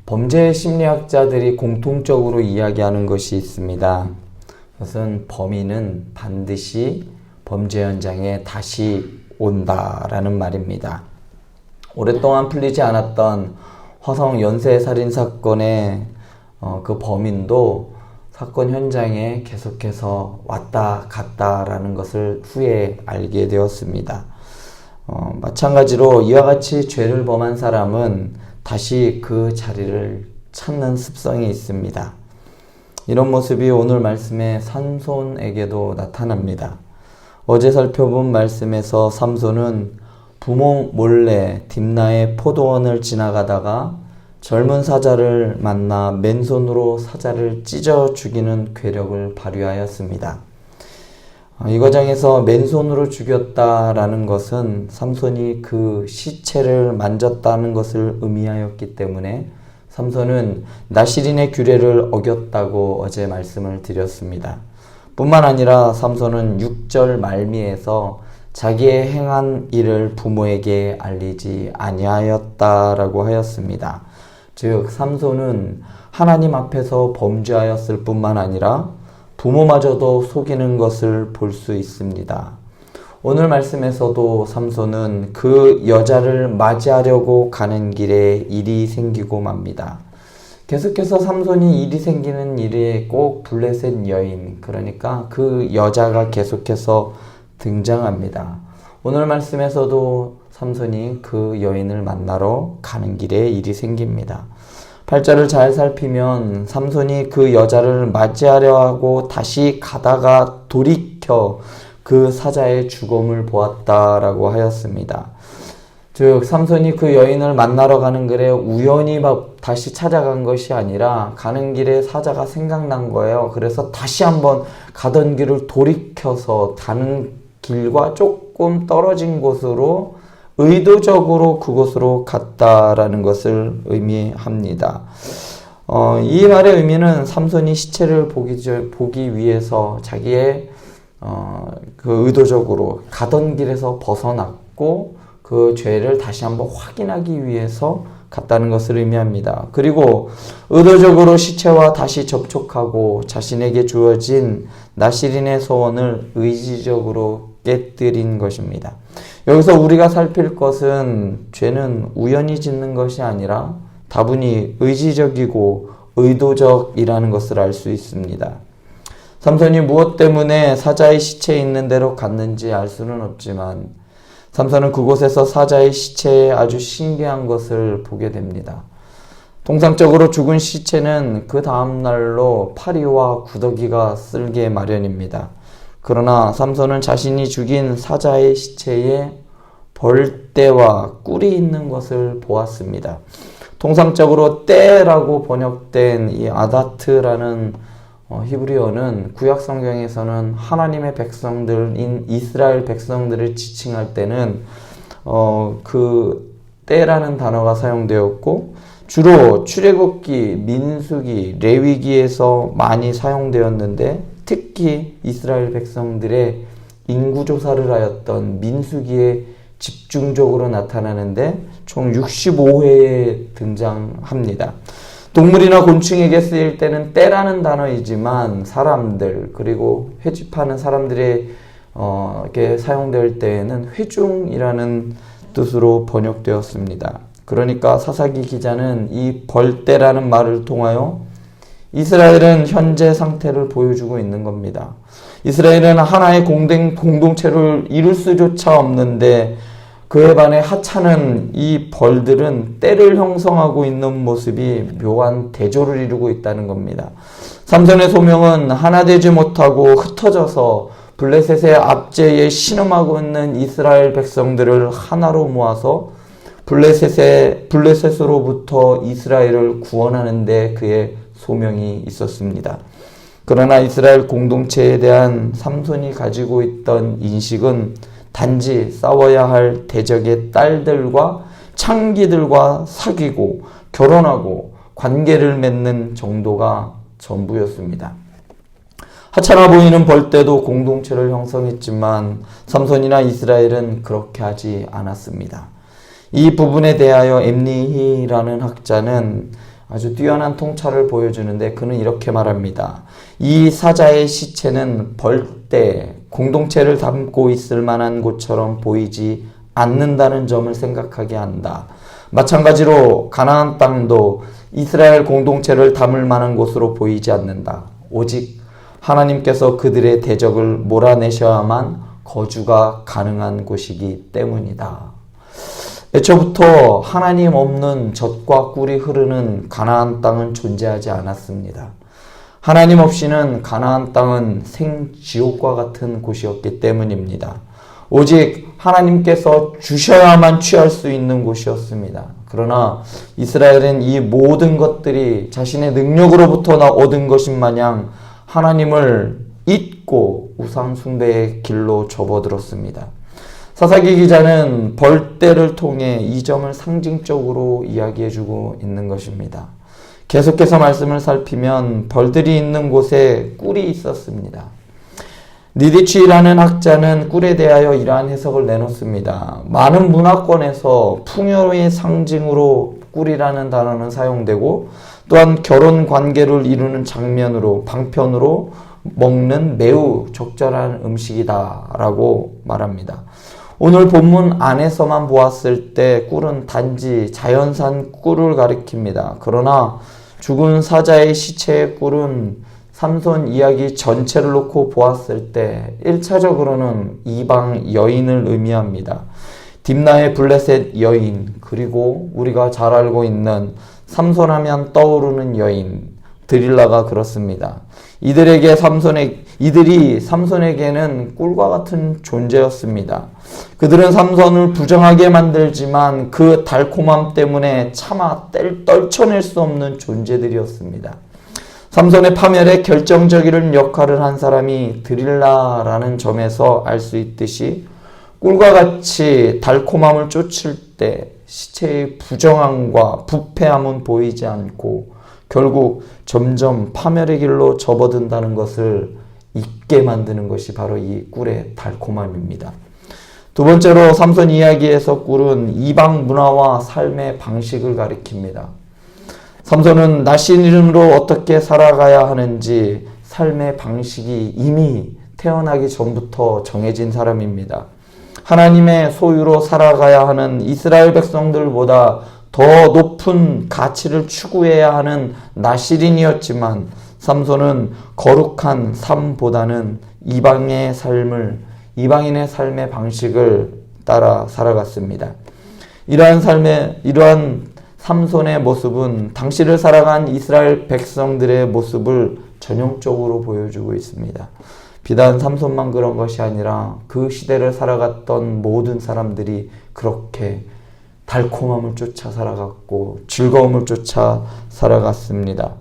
범죄 심리학자들이 공통적으로 이야기하는 것이 있습니다. 그것은 범인은 반드시 범죄 현장에 다시 온다라는 말입니다. 오랫동안 풀리지 않았던 화성 연쇄살인 사건의 그 범인도 사건 현장에 계속해서 왔다 갔다라는 것을 후에 알게 되었습니다. 마찬가지로 이와 같이 죄를 범한 사람은 다시 그 자리를 찾는 습성이 있습니다. 이런 모습이 오늘 말씀의 삼손에게도 나타납니다. 어제 살펴본 말씀에서 삼손은 부모 몰래 딥나의 포도원을 지나가다가 젊은 사자를 만나 맨손으로 사자를 찢어 죽이는 괴력을 발휘하였습니다. 이 과정에서 맨손으로 죽였다라는 것은 삼손이 그 시체를 만졌다는 것을 의미하였기 때문에 삼손은 나시린의 규례를 어겼다고 어제 말씀을 드렸습니다. 뿐만 아니라 삼손은 6절 말미에서 자기의 행한 일을 부모에게 알리지 아니하였다라고 하였습니다. 즉 삼손은 하나님 앞에서 범죄하였을 뿐만 아니라 부모마저도 속이는 것을 볼 수 있습니다. 오늘 말씀에서도 삼손은 그 여자를 맞이하려고 가는 길에 일이 생기고 맙니다. 계속해서 삼손이 일이 생기는 일에 꼭 블레셋 여인, 그러니까 그 여자가 계속해서 등장합니다. 오늘 말씀에서도 삼손이 그 여인을 만나러 가는 길에 일이 생깁니다. 8절을 잘 살피면 삼손이 그 여자를 맞이하려 하고 다시 가다가 돌이켜 그 사자의 죽음을 보았다라고 하였습니다. 즉 삼손이 그 여인을 만나러 가는 길에 우연히 다시 찾아간 것이 아니라 가는 길에 사자가 생각난 거예요. 그래서 다시 한번 가던 길을 돌이켜서 가는 길과 조금 떨어진 곳으로 의도적으로 그곳으로 갔다라는 것을 의미합니다. 이 말의 의미는 삼손이 시체를 보기 위해서 자기의 그 의도적으로 가던 길에서 벗어났고 그 죄를 다시 한번 확인하기 위해서 갔다는 것을 의미합니다. 그리고 의도적으로 시체와 다시 접촉하고 자신에게 주어진 나시린의 소원을 의지적으로 깨뜨린 것입니다. 여기서 우리가 살필 것은 죄는 우연히 짓는 것이 아니라 다분히 의지적이고 의도적이라는 것을 알 수 있습니다. 삼손이 무엇 때문에 사자의 시체에 있는 대로 갔는지 알 수는 없지만 삼손은 그곳에서 사자의 시체에 아주 신기한 것을 보게 됩니다. 통상적으로 죽은 시체는 그 다음날로 파리와 구더기가 쓸게 마련입니다. 그러나 삼손은 자신이 죽인 사자의 시체에 벌떼와 꿀이 있는 것을 보았습니다. 통상적으로 떼라고 번역된 이 아다트라는 히브리어는 구약 성경에서는 하나님의 백성들인 이스라엘 백성들을 지칭할 때는 그 떼라는 단어가 사용되었고 주로 출애굽기, 민수기, 레위기에서 많이 사용되었는데 특히 이스라엘 백성들의 인구조사를 하였던 민수기에 집중적으로 나타나는데 총 65회에 등장합니다. 동물이나 곤충에게 쓰일 때는 떼라는 단어이지만 사람들 그리고 회집하는 사람들의 이렇게 사용될 때에는 회중이라는 뜻으로 번역되었습니다. 그러니까 사사기 기자는 이 벌떼라는 말을 통하여 이스라엘은 현재 상태를 보여주고 있는 겁니다. 이스라엘은 하나의 공동체를 이룰 수조차 없는데 그에 반해 하찮은 이 벌들은 떼를 형성하고 있는 모습이 묘한 대조를 이루고 있다는 겁니다. 삼손의 소명은 하나 되지 못하고 흩어져서 블레셋의 압제에 신음하고 있는 이스라엘 백성들을 하나로 모아서 블레셋으로부터 이스라엘을 구원하는 데 그의 소명이 있었습니다. 그러나 이스라엘 공동체에 대한 삼손이 가지고 있던 인식은 단지 싸워야 할 대적의 딸들과 창기들과 사귀고 결혼하고 관계를 맺는 정도가 전부였습니다. 하찮아 보이는 벌떼도 공동체를 형성했지만 삼손이나 이스라엘은 그렇게 하지 않았습니다. 이 부분에 대하여 엠니히라는 학자는 아주 뛰어난 통찰을 보여주는데 그는 이렇게 말합니다. 이 사자의 시체는 벌떼, 공동체를 담고 있을 만한 곳처럼 보이지 않는다는 점을 생각하게 한다. 마찬가지로 가나안 땅도 이스라엘 공동체를 담을 만한 곳으로 보이지 않는다. 오직 하나님께서 그들의 대적을 몰아내셔야만 거주가 가능한 곳이기 때문이다. 애초부터 하나님 없는 젖과 꿀이 흐르는 가나안 땅은 존재하지 않았습니다. 하나님 없이는 가나안 땅은 생지옥과 같은 곳이었기 때문입니다. 오직 하나님께서 주셔야만 취할 수 있는 곳이었습니다. 그러나 이스라엘은 이 모든 것들이 자신의 능력으로부터 얻은 것인 마냥 하나님을 잊고 우상 숭배의 길로 접어들었습니다. 사사기 기자는 벌떼를 통해 이 점을 상징적으로 이야기해주고 있는 것입니다. 계속해서 말씀을 살피면 벌들이 있는 곳에 꿀이 있었습니다. 니디치라는 학자는 꿀에 대하여 이러한 해석을 내놓습니다. 많은 문화권에서 풍요의 상징으로 꿀이라는 단어는 사용되고 또한 결혼 관계를 이루는 장면으로 방편으로 먹는 매우 적절한 음식이다라고 말합니다. 오늘 본문 안에서만 보았을 때 꿀은 단지 자연산 꿀을 가리킵니다. 그러나 죽은 사자의 시체의 꿀은 삼손 이야기 전체를 놓고 보았을 때 1차적으로는 이방 여인을 의미합니다. 딥나의 블레셋 여인, 그리고 우리가 잘 알고 있는 삼손하면 떠오르는 여인 드릴라가 그렇습니다. 이들이 삼손에게는 꿀과 같은 존재였습니다. 그들은 삼손을 부정하게 만들지만 그 달콤함 때문에 차마 떨쳐낼 수 없는 존재들이었습니다. 삼손의 파멸에 결정적인 역할을 한 사람이 드릴라라는 점에서 알 수 있듯이 꿀과 같이 달콤함을 쫓을 때 시체의 부정함과 부패함은 보이지 않고 결국 점점 파멸의 길로 접어든다는 것을 잊게 만드는 것이 바로 이 꿀의 달콤함입니다. 두 번째로 삼손 이야기에서 꿀은 이방 문화와 삶의 방식을 가리킵니다. 삼손은 나신인으로 어떻게 살아가야 하는지 삶의 방식이 이미 태어나기 전부터 정해진 사람입니다. 하나님의 소유로 살아가야 하는 이스라엘 백성들보다 더 높은 가치를 추구해야 하는 나실인이었지만 삼손은 거룩한 삶보다는 이방인의 삶의 방식을 따라 살아갔습니다. 이러한 삼손의 모습은 당시를 살아간 이스라엘 백성들의 모습을 전형적으로 보여주고 있습니다. 비단 삼손만 그런 것이 아니라 그 시대를 살아갔던 모든 사람들이 그렇게 달콤함을 쫓아 살아갔고 즐거움을 쫓아 살아갔습니다.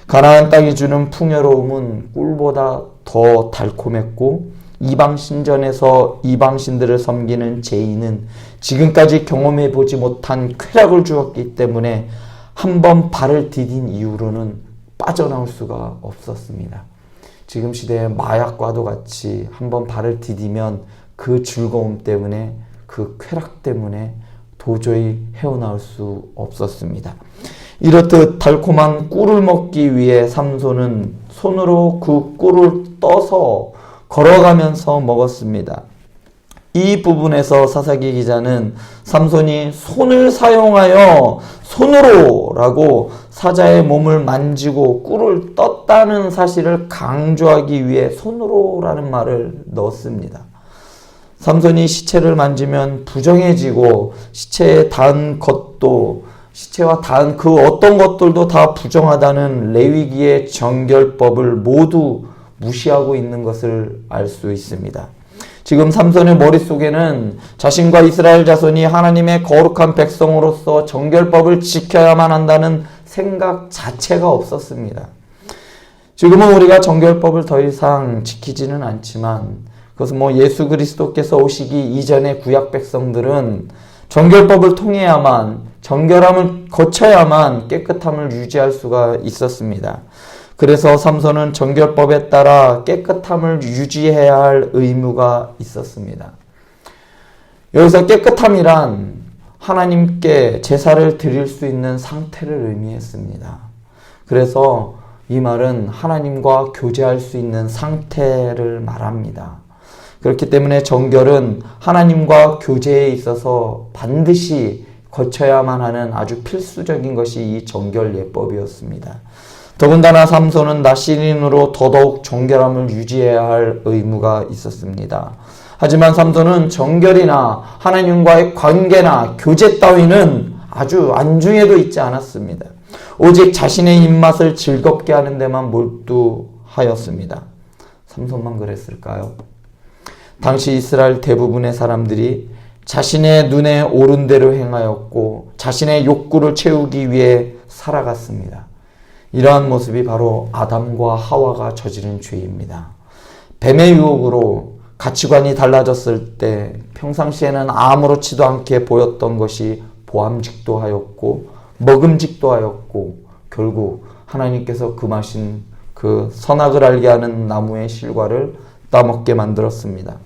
가나안 땅이 주는 풍요로움은 꿀보다 더 달콤했고 이방 신전에서 이방신들을 섬기는 죄인은 지금까지 경험해 보지 못한 쾌락을 주었기 때문에 한 번 발을 디딘 이후로는 빠져나올 수가 없었습니다. 지금 시대의 마약과도 같이 한 번 발을 디디면 그 즐거움 때문에 그 쾌락 때문에 도저히 헤어나올 수 없었습니다. 이렇듯 달콤한 꿀을 먹기 위해 삼손은 손으로 그 꿀을 떠서 걸어가면서 먹었습니다. 이 부분에서 사사기 기자는 삼손이 손을 사용하여 손으로라고 사자의 몸을 만지고 꿀을 떴다는 사실을 강조하기 위해 손으로라는 말을 넣었습니다. 삼손이 시체를 만지면 부정해지고 시체에 닿은 것도 시체와 닿은 그 어떤 것들도 다 부정하다는 레위기의 정결법을 모두 무시하고 있는 것을 알 수 있습니다. 지금 삼손의 머릿속에는 자신과 이스라엘 자손이 하나님의 거룩한 백성으로서 정결법을 지켜야만 한다는 생각 자체가 없었습니다. 지금은 우리가 정결법을 더 이상 지키지는 않지만 그것은 예수 그리스도께서 오시기 이전의 구약 백성들은 정결법을 통해야만 정결함을 거쳐야만 깨끗함을 유지할 수가 있었습니다. 그래서 삼손은 정결법에 따라 깨끗함을 유지해야 할 의무가 있었습니다. 여기서 깨끗함이란 하나님께 제사를 드릴 수 있는 상태를 의미했습니다. 그래서 이 말은 하나님과 교제할 수 있는 상태를 말합니다. 그렇기 때문에 정결은 하나님과 교제에 있어서 반드시 거쳐야만 하는 아주 필수적인 것이 이 정결 예법이었습니다. 더군다나 삼손은 나시린으로 더더욱 정결함을 유지해야 할 의무가 있었습니다. 하지만 삼손은 정결이나 하나님과의 관계나 교제 따위는 아주 안중에도 있지 않았습니다. 오직 자신의 입맛을 즐겁게 하는 데만 몰두하였습니다. 삼손만 그랬을까요? 당시 이스라엘 대부분의 사람들이 자신의 눈에 옳은 대로 행하였고 자신의 욕구를 채우기 위해 살아갔습니다. 이러한 모습이 바로 아담과 하와가 저지른 죄입니다. 뱀의 유혹으로 가치관이 달라졌을 때 평상시에는 아무렇지도 않게 보였던 것이 보암직도 하였고 먹음직도 하였고 결국 하나님께서 금하신 그 선악을 알게 하는 나무의 실과를 따먹게 만들었습니다.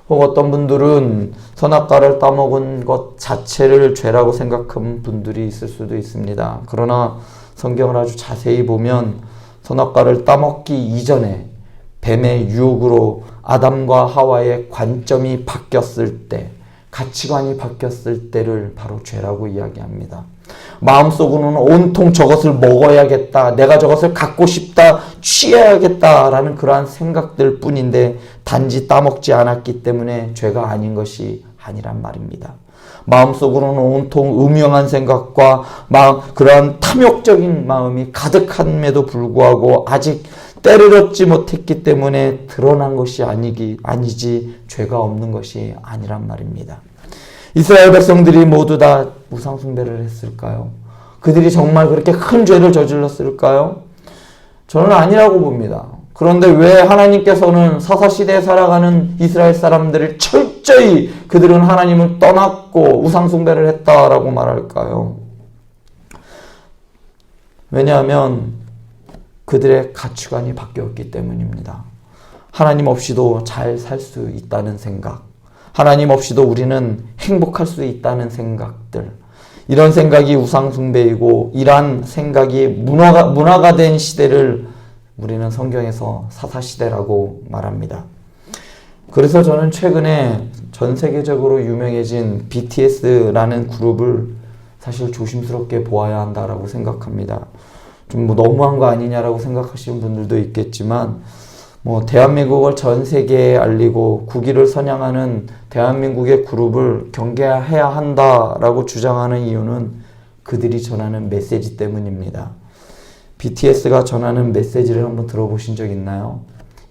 혹 어떤 분들은 선악과를 따먹은 것 자체를 죄라고 생각하는 분들이 있을 수도 있습니다. 그러나 성경을 아주 자세히 보면 선악과를 따먹기 이전에 뱀의 유혹으로 아담과 하와의 관점이 바뀌었을 때, 가치관이 바뀌었을 때를 바로 죄라고 이야기합니다. 마음속으로는 온통 저것을 먹어야겠다, 내가 저것을 갖고 싶다, 취해야겠다라는 그러한 생각들 뿐인데 단지 따먹지 않았기 때문에 죄가 아닌 것이 아니란 말입니다. 마음속으로는 온통 음흉한 생각과 그러한 탐욕적인 마음이 가득함에도 불구하고 아직 때를 얻지 못했기 때문에 드러난 것이 아니지 죄가 없는 것이 아니란 말입니다. 이스라엘 백성들이 모두 다 우상 숭배를 했을까요? 그들이 정말 그렇게 큰 죄를 저질렀을까요? 저는 아니라고 봅니다. 그런데 왜 하나님께서는 사사시대에 살아가는 이스라엘 사람들을 철저히 그들은 하나님을 떠났고 우상 숭배를 했다라고 말할까요? 왜냐하면 그들의 가치관이 바뀌었기 때문입니다. 하나님 없이도 잘 살 수 있다는 생각, 하나님 없이도 우리는 행복할 수 있다는 생각들, 이런 생각이 우상 숭배이고 이러한 생각이 문화가 된 시대를 우리는 성경에서 사사시대라고 말합니다. 그래서 저는 최근에 전 세계적으로 유명해진 BTS라는 그룹을 사실 조심스럽게 보아야 한다라고 생각합니다. 좀 너무한 거 아니냐라고 생각하시는 분들도 있겠지만 대한민국을 전 세계에 알리고 국위를 선양하는 대한민국의 그룹을 경계해야 한다라고 주장하는 이유는 그들이 전하는 메시지 때문입니다. BTS가 전하는 메시지를 한번 들어보신 적 있나요?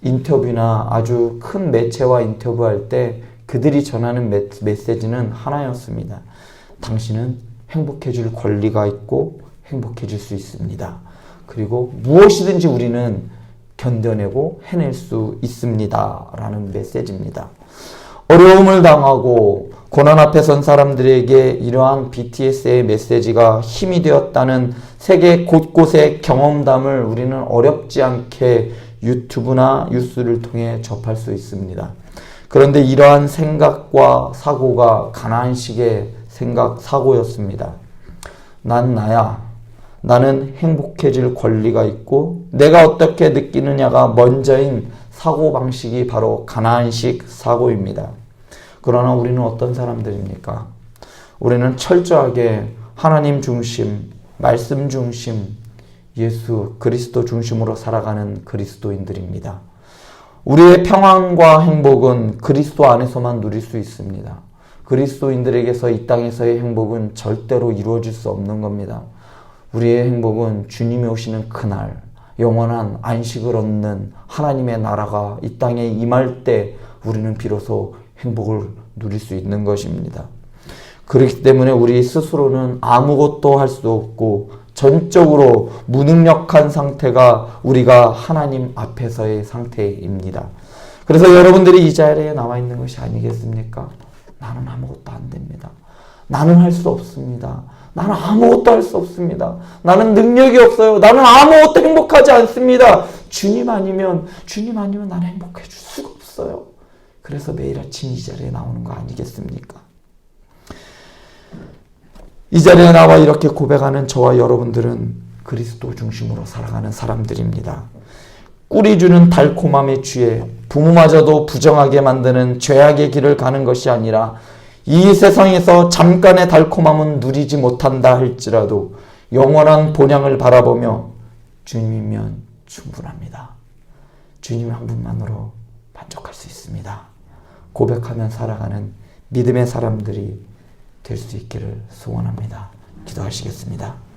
인터뷰나 아주 큰 매체와 인터뷰할 때 그들이 전하는 메시지는 하나였습니다. 당신은 행복해질 권리가 있고 행복해질 수 있습니다. 그리고 무엇이든지 우리는 견뎌내고 해낼 수 있습니다. 라는 메시지입니다. 어려움을 당하고 고난 앞에 선 사람들에게 이러한 BTS의 메시지가 힘이 되었다는 세계 곳곳의 경험담을 우리는 어렵지 않게 유튜브나 뉴스를 통해 접할 수 있습니다. 그런데 이러한 생각과 사고가 가나안식의 생각, 사고였습니다. 난 나야. 나는 행복해질 권리가 있고 내가 어떻게 느끼느냐가 먼저인 사고방식이 바로 가나안식 사고입니다. 그러나 우리는 어떤 사람들입니까? 우리는 철저하게 하나님 중심, 말씀 중심, 예수 그리스도 중심으로 살아가는 그리스도인들입니다. 우리의 평안과 행복은 그리스도 안에서만 누릴 수 있습니다. 그리스도인들에게서 이 땅에서의 행복은 절대로 이루어질 수 없는 겁니다. 우리의 행복은 주님이 오시는 그날 영원한 안식을 얻는 하나님의 나라가 이 땅에 임할 때 우리는 비로소 행복을 누릴 수 있는 것입니다. 그렇기 때문에 우리 스스로는 아무것도 할 수 없고 전적으로 무능력한 상태가 우리가 하나님 앞에서의 상태입니다. 그래서 여러분들이 이 자리에 나와 있는 것이 아니겠습니까? 나는 아무것도 안 됩니다. 나는 할 수 없습니다. 나는 아무것도 할 수 없습니다. 나는 능력이 없어요. 나는 아무것도 행복하지 않습니다. 주님 아니면 나는 행복해 줄 수가 없어요. 그래서 매일 아침 이 자리에 나오는 거 아니겠습니까? 이 자리에 나와 이렇게 고백하는 저와 여러분들은 그리스도 중심으로 살아가는 사람들입니다. 꿀이 주는 달콤함에 취해 부모마저도 부정하게 만드는 죄악의 길을 가는 것이 아니라 이 세상에서 잠깐의 달콤함은 누리지 못한다 할지라도 영원한 본향을 바라보며 주님이면 충분합니다. 주님 한 분만으로 만족할 수 있습니다. 고백하며 살아가는 믿음의 사람들이 될 수 있기를 소원합니다. 기도하시겠습니다.